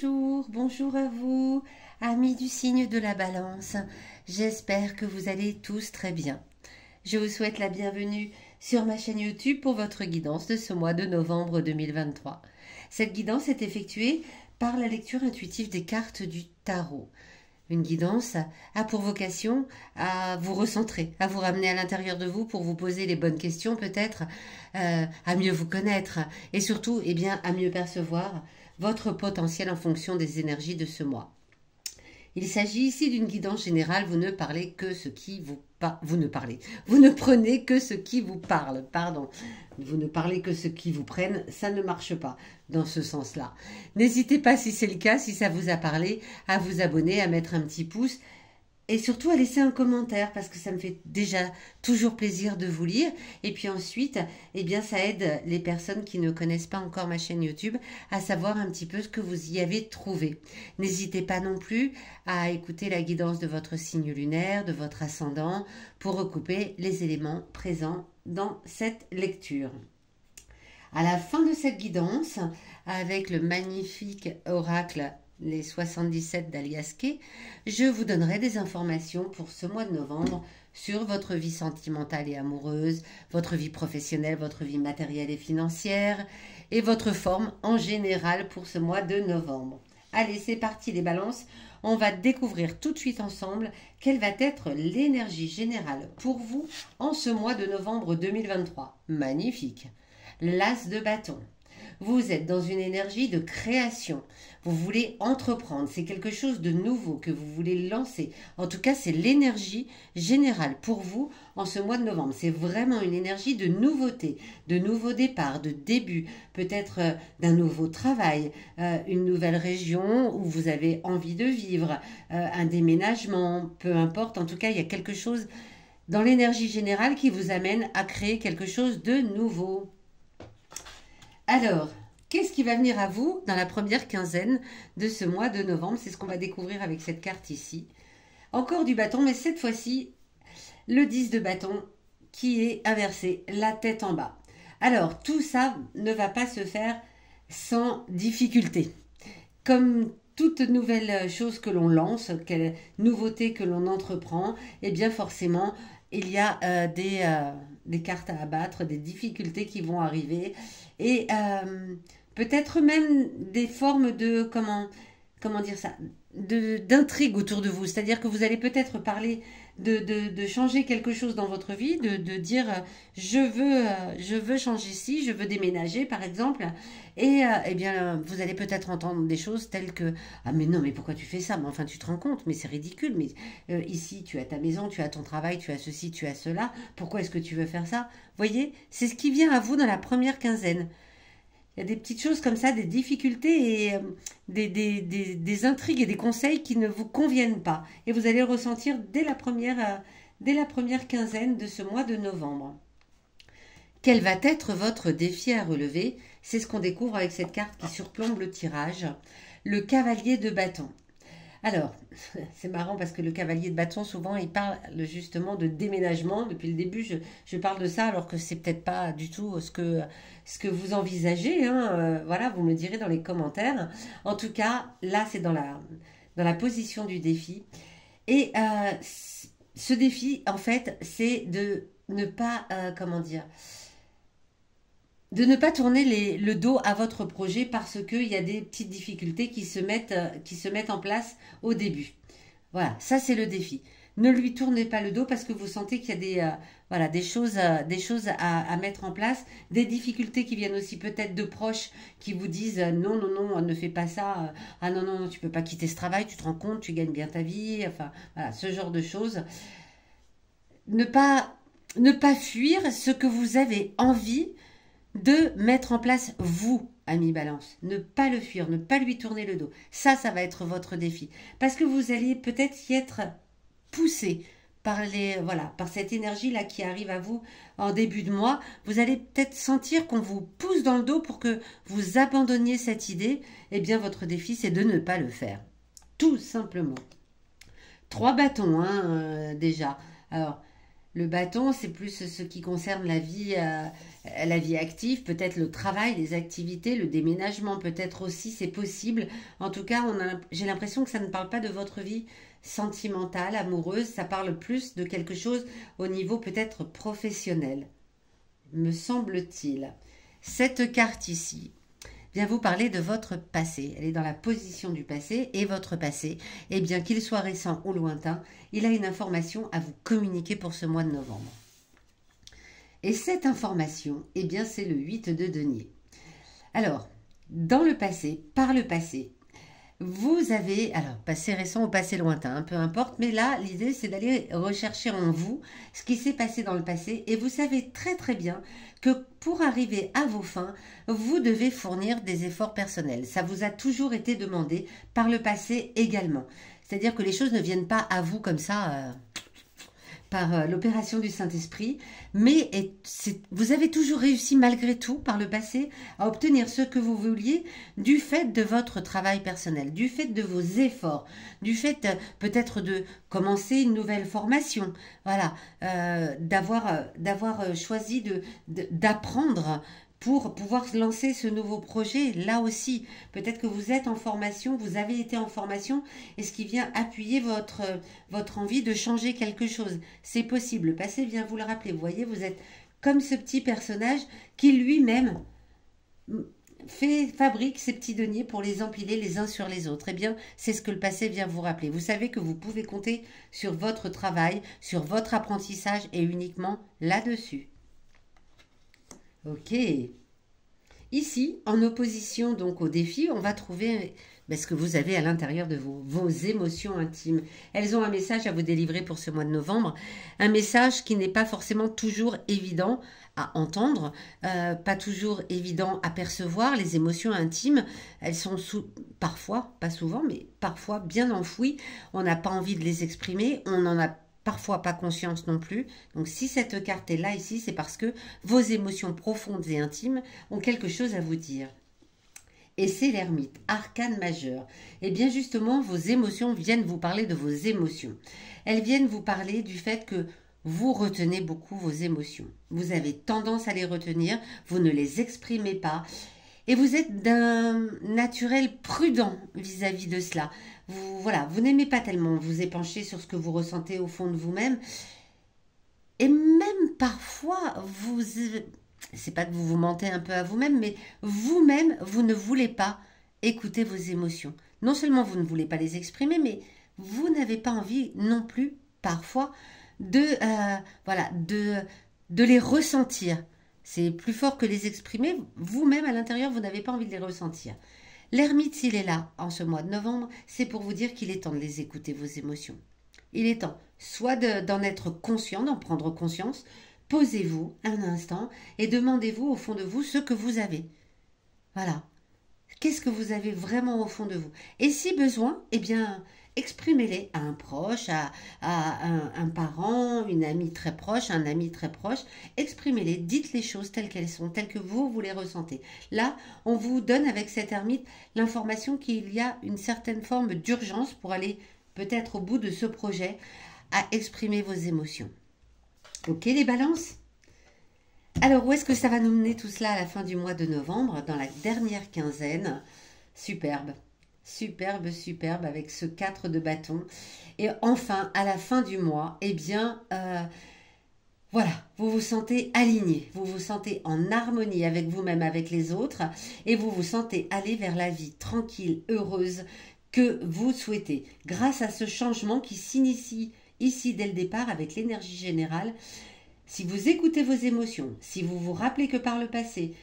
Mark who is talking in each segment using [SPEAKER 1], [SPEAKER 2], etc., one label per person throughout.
[SPEAKER 1] Bonjour à vous, amis du signe de la Balance. J'espère que vous allez tous très bien. Je vous souhaite la bienvenue sur ma chaîne YouTube pour votre guidance de ce mois de novembre 2023. Cette guidance est effectuée par la lecture intuitive des cartes du tarot. Une guidance a pour vocation à vous recentrer, à vous ramener à l'intérieur de vous pour vous poser les bonnes questions peut-être, à mieux vous connaître et surtout à mieux percevoir votre potentiel en fonction des énergies de ce mois. Il s'agit ici d'une guidance générale, vous ne prenez que ce qui vous parle, vous ne parlez que ce qui vous prenne, ça ne marche pas dans ce sens-là. N'hésitez pas, si c'est le cas, si ça vous a parlé, à vous abonner, à mettre un petit pouce et surtout à laisser un commentaire parce que ça me fait déjà toujours plaisir de vous lire. Et puis ensuite, ça aide les personnes qui ne connaissent pas encore ma chaîne YouTube à savoir un petit peu ce que vous y avez trouvé. N'hésitez pas non plus à écouter la guidance de votre signe lunaire, de votre ascendant, pour recouper les éléments présents dans cette lecture. À la fin de cette guidance, avec le magnifique oracle les 77 d'Alias Kay, je vous donnerai des informations pour ce mois de novembre sur votre vie sentimentale et amoureuse, votre vie professionnelle, votre vie matérielle et financière et votre forme en général pour ce mois de novembre. Allez, c'est parti les balances, on va découvrir tout de suite ensemble quelle va être l'énergie générale pour vous en ce mois de novembre 2023. Magnifique! L'As de bâton. Vous êtes dans une énergie de création. Vous voulez entreprendre. C'est quelque chose de nouveau que vous voulez lancer. En tout cas, c'est l'énergie générale pour vous en ce mois de novembre. C'est vraiment une énergie de nouveauté, de nouveau départ, de début, peut-être d'un nouveau travail, une nouvelle région où vous avez envie de vivre, un déménagement, peu importe. En tout cas, il y a quelque chose dans l'énergie générale qui vous amène à créer quelque chose de nouveau. Alors, qu'est-ce qui va venir à vous dans la première quinzaine de ce mois de novembre? C'est ce qu'on va découvrir avec cette carte ici. Encore du bâton, mais cette fois-ci, le 10 de bâton qui est inversé, la tête en bas. Alors, tout ça ne va pas se faire sans difficulté. Comme toute nouvelle chose que l'on lance, quelle nouveauté que l'on entreprend, forcément, il y a des cartes à abattre, des difficultés qui vont arriver et peut-être même des formes de, comment dire ça, d'intrigue autour de vous. C'est-à-dire que vous allez peut-être parler de changer quelque chose dans votre vie, de dire je veux changer ci, je veux déménager par exemple. Et vous allez peut-être entendre des choses telles que ah mais non mais pourquoi tu fais ça? Mais enfin tu te rends compte, mais c'est ridicule. Mais ici tu as ta maison, tu as ton travail, tu as ceci, tu as cela. Pourquoi est-ce que tu veux faire ça? Voyez, c'est ce qui vient à vous dans la première quinzaine. Il y a des petites choses comme ça, des difficultés et des intrigues et des conseils qui ne vous conviennent pas. Et vous allez le ressentir dès la première quinzaine de ce mois de novembre. Quel va être votre défi à relever? C'est ce qu'on découvre avec cette carte qui surplombe le tirage. Le cavalier de bâton. Alors, c'est marrant parce que le cavalier de bâton, souvent, il parle justement de déménagement. Depuis le début, je parle de ça alors que c'est peut-être pas du tout ce que vous envisagez. Voilà, vous me direz dans les commentaires. En tout cas, là, c'est dans la position du défi. Et ce défi, en fait, c'est de ne pas, de ne pas tourner le dos à votre projet parce qu'il y a des petites difficultés qui se mettent en place au début. Voilà, ça c'est le défi. Ne lui tournez pas le dos parce que vous sentez qu'il y a des choses à mettre en place, des difficultés qui viennent aussi peut-être de proches qui vous disent non, non, non, ne fais pas ça, ah non, non, tu peux pas quitter ce travail, tu te rends compte, tu gagnes bien ta vie, enfin, voilà, ce genre de choses. Ne pas fuir ce que vous avez envie de mettre en place vous, ami Balance. Ne pas le fuir, ne pas lui tourner le dos. Ça va être votre défi. Parce que vous allez peut-être y être poussé par cette énergie-là qui arrive à vous en début de mois. Vous allez peut-être sentir qu'on vous pousse dans le dos pour que vous abandonniez cette idée. Eh bien, votre défi, c'est de ne pas le faire. Tout simplement. 3 bâtons, déjà. Alors, Le bâton, c'est plus ce qui concerne la vie active, peut-être le travail, les activités, le déménagement, peut-être aussi, c'est possible. En tout cas, j'ai l'impression que ça ne parle pas de votre vie sentimentale, amoureuse, ça parle plus de quelque chose au niveau peut-être professionnel, me semble-t-il. Cette carte ici vient vous parler de votre passé. Elle est dans la position du passé et votre passé, et bien qu'il soit récent ou lointain, il a une information à vous communiquer pour ce mois de novembre. Et cette information, eh bien c'est le 8 de denier. Alors, dans le passé, par le passé, vous avez, alors passé récent ou passé lointain, peu importe, mais là l'idée c'est d'aller rechercher en vous ce qui s'est passé dans le passé et vous savez très très bien que pour arriver à vos fins, vous devez fournir des efforts personnels. Ça vous a toujours été demandé par le passé également. C'est-à-dire que les choses ne viennent pas à vous comme ça par l'opération du Saint-Esprit, mais vous avez toujours réussi malgré tout par le passé à obtenir ce que vous vouliez du fait de votre travail personnel, du fait de vos efforts, du fait peut-être de commencer une nouvelle formation, voilà, d'avoir choisi d'apprendre pour pouvoir lancer ce nouveau projet. Là aussi, peut-être que vous êtes en formation, vous avez été en formation, et ce qui vient appuyer votre envie de changer quelque chose. C'est possible, le passé vient vous le rappeler. Vous voyez, vous êtes comme ce petit personnage qui lui-même fabrique ces petits deniers pour les empiler les uns sur les autres. Eh bien, c'est ce que le passé vient vous rappeler. Vous savez que vous pouvez compter sur votre travail, sur votre apprentissage et uniquement là-dessus. Ok. Ici, en opposition donc au défi, on va trouver ce que vous avez à l'intérieur de vous, vos émotions intimes. Elles ont un message à vous délivrer pour ce mois de novembre, un message qui n'est pas forcément toujours évident à entendre, pas toujours évident à percevoir. Les émotions intimes, elles sont parfois, pas souvent, mais parfois bien enfouies. On n'a pas envie de les exprimer, on n'en a parfois pas conscience non plus. Donc si cette carte est là ici, c'est parce que vos émotions profondes et intimes ont quelque chose à vous dire. Et c'est l'ermite, arcane majeur. Et bien justement, vos émotions viennent vous parler de vos émotions. Elles viennent vous parler du fait que vous retenez beaucoup vos émotions. Vous avez tendance à les retenir, vous ne les exprimez pas. Et vous êtes d'un naturel prudent vis-à-vis de cela. Vous n'aimez pas tellement vous épancher sur ce que vous ressentez au fond de vous-même. Et même parfois, c'est pas que vous vous mentez un peu à vous-même, mais vous-même, vous ne voulez pas écouter vos émotions. Non seulement vous ne voulez pas les exprimer, mais vous n'avez pas envie non plus, parfois, de les ressentir. C'est plus fort que les exprimer. Vous-même, à l'intérieur, vous n'avez pas envie de les ressentir. L'ermite, s'il est là en ce mois de novembre, c'est pour vous dire qu'il est temps de les écouter, vos émotions. Il est temps soit d'en être conscient, d'en prendre conscience. Posez-vous un instant et demandez-vous au fond de vous ce que vous avez. Voilà. Qu'est-ce que vous avez vraiment au fond de vous? Et si besoin, eh bien, exprimez-les à un proche, à un parent, une amie très proche, un ami très proche. Exprimez-les, dites les choses telles qu'elles sont, telles que vous les ressentez. Là, on vous donne avec cette ermite l'information qu'il y a une certaine forme d'urgence pour aller peut-être au bout de ce projet à exprimer vos émotions. Ok les balances? Alors, où est-ce que ça va nous mener tout cela à la fin du mois de novembre, dans la dernière quinzaine? Superbe, superbe, superbe, avec ce 4 de bâton. Et enfin, à la fin du mois, eh bien, voilà, vous vous sentez aligné, vous vous sentez en harmonie avec vous-même, avec les autres, et vous vous sentez aller vers la vie tranquille, heureuse que vous souhaitez. Grâce à ce changement qui s'initie ici dès le départ avec l'énergie générale. Si vous écoutez vos émotions, si vous vous rappelez que par le passé,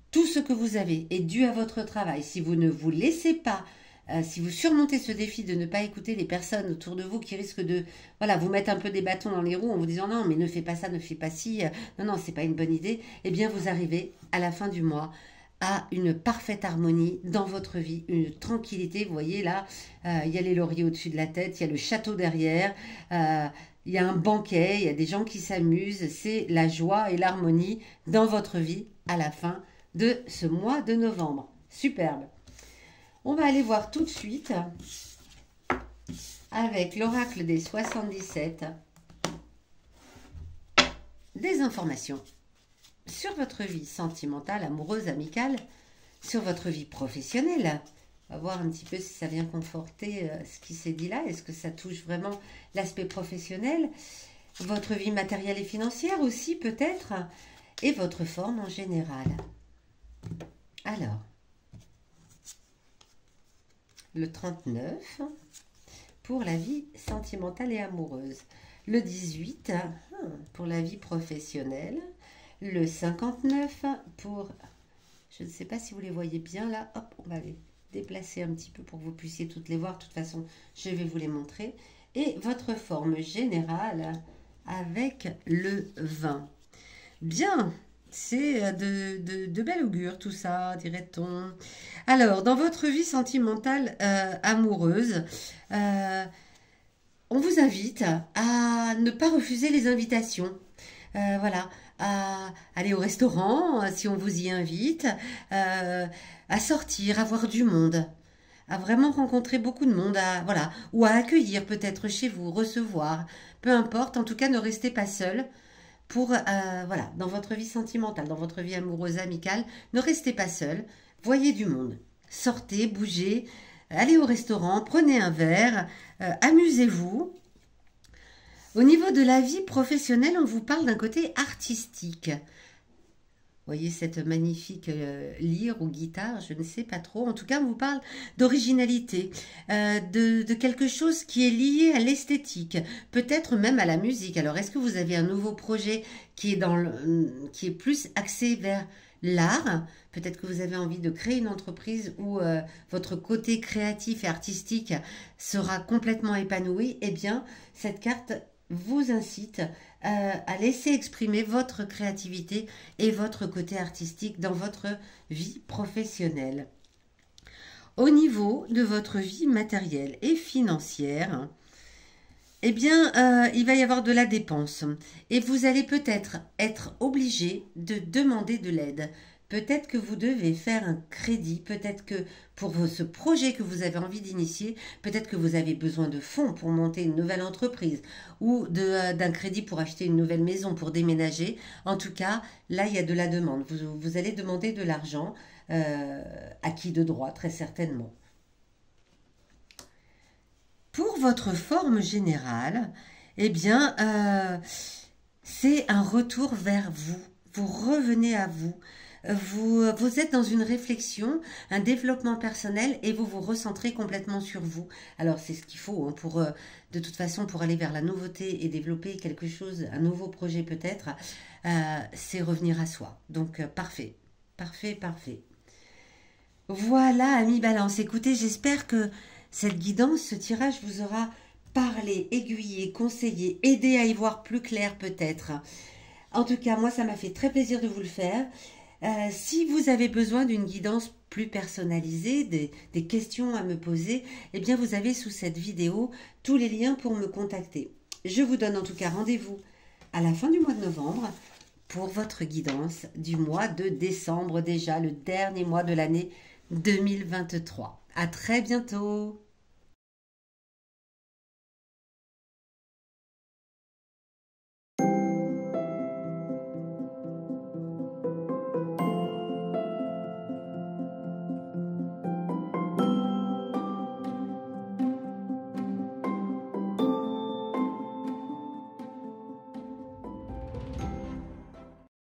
[SPEAKER 1] tout ce que vous avez est dû à votre travail, si vous ne vous laissez pas, si vous surmontez ce défi de ne pas écouter les personnes autour de vous qui risquent de vous mettre un peu des bâtons dans les roues en vous disant non mais ne fais pas ça, ne fais pas ci, non c'est pas une bonne idée, eh bien vous arrivez à la fin du mois à une parfaite harmonie dans votre vie, une tranquillité. Vous voyez là, il y a les lauriers au-dessus de la tête, il y a le château derrière, il y a un banquet, il y a des gens qui s'amusent, c'est la joie et l'harmonie dans votre vie à la fin de ce mois de novembre. Superbe. On va aller voir tout de suite avec l'oracle des 77. des informations sur votre vie sentimentale, amoureuse, amicale, sur votre vie professionnelle. On va voir un petit peu si ça vient conforter ce qui s'est dit là. Est-ce que ça touche vraiment l'aspect professionnel? Votre vie matérielle et financière aussi peut-être, et votre forme en général. Alors, le 39 pour la vie sentimentale et amoureuse. Le 18 pour la vie professionnelle. Le 59 pour, je ne sais pas si vous les voyez bien là, hop, on va les déplacer un petit peu pour que vous puissiez toutes les voir. De toute façon, je vais vous les montrer. Et votre forme générale avec le 20. Bien, c'est de bel augure tout ça, dirait-on. Alors, dans votre vie sentimentale amoureuse, on vous invite à ne pas refuser les invitations. Voilà, à aller au restaurant si on vous y invite, à sortir, à voir du monde, à vraiment rencontrer beaucoup de monde, voilà, ou à accueillir peut-être chez vous, recevoir, peu importe, en tout cas ne restez pas seul pour, voilà, dans votre vie sentimentale, dans votre vie amoureuse, amicale, ne restez pas seul, voyez du monde, sortez, bougez, allez au restaurant, prenez un verre, amusez-vous. Au niveau de la vie professionnelle, on vous parle d'un côté artistique. Vous voyez cette magnifique lyre ou guitare, je ne sais pas trop. En tout cas, on vous parle d'originalité, de quelque chose qui est lié à l'esthétique, peut-être même à la musique. Alors, est-ce que vous avez un nouveau projet qui est, qui est plus axé vers l'art? Peut-être que vous avez envie de créer une entreprise où votre côté créatif et artistique sera complètement épanoui. Eh bien, cette carte vous incite à laisser exprimer votre créativité et votre côté artistique dans votre vie professionnelle. Au niveau de votre vie matérielle et financière, eh bien, il va y avoir de la dépense et vous allez peut-être être obligé de demander de l'aide. Peut-être que vous devez faire un crédit, peut-être que pour ce projet que vous avez envie d'initier, peut-être que vous avez besoin de fonds pour monter une nouvelle entreprise ou d'un crédit pour acheter une nouvelle maison, pour déménager. En tout cas, là, il y a de la demande. Vous allez demander de l'argent, acquis de droit, très certainement. Pour votre forme générale, eh bien, c'est un retour vers vous. Vous revenez à vous. Vous êtes dans une réflexion, un développement personnel et vous vous recentrez complètement sur vous. Alors c'est ce qu'il faut hein, de toute façon pour aller vers la nouveauté et développer quelque chose, un nouveau projet peut-être, c'est revenir à soi. Donc parfait, parfait, parfait. Voilà amis Balance, écoutez, j'espère que cette guidance, ce tirage vous aura parlé, aiguillé, conseillé, aidé à y voir plus clair peut-être. En tout cas, moi ça m'a fait très plaisir de vous le faire. Si vous avez besoin d'une guidance plus personnalisée, des questions à me poser, eh bien vous avez sous cette vidéo tous les liens pour me contacter. Je vous donne en tout cas rendez-vous à la fin du mois de novembre pour votre guidance du mois de décembre déjà, le dernier mois de l'année 2023. À très bientôt.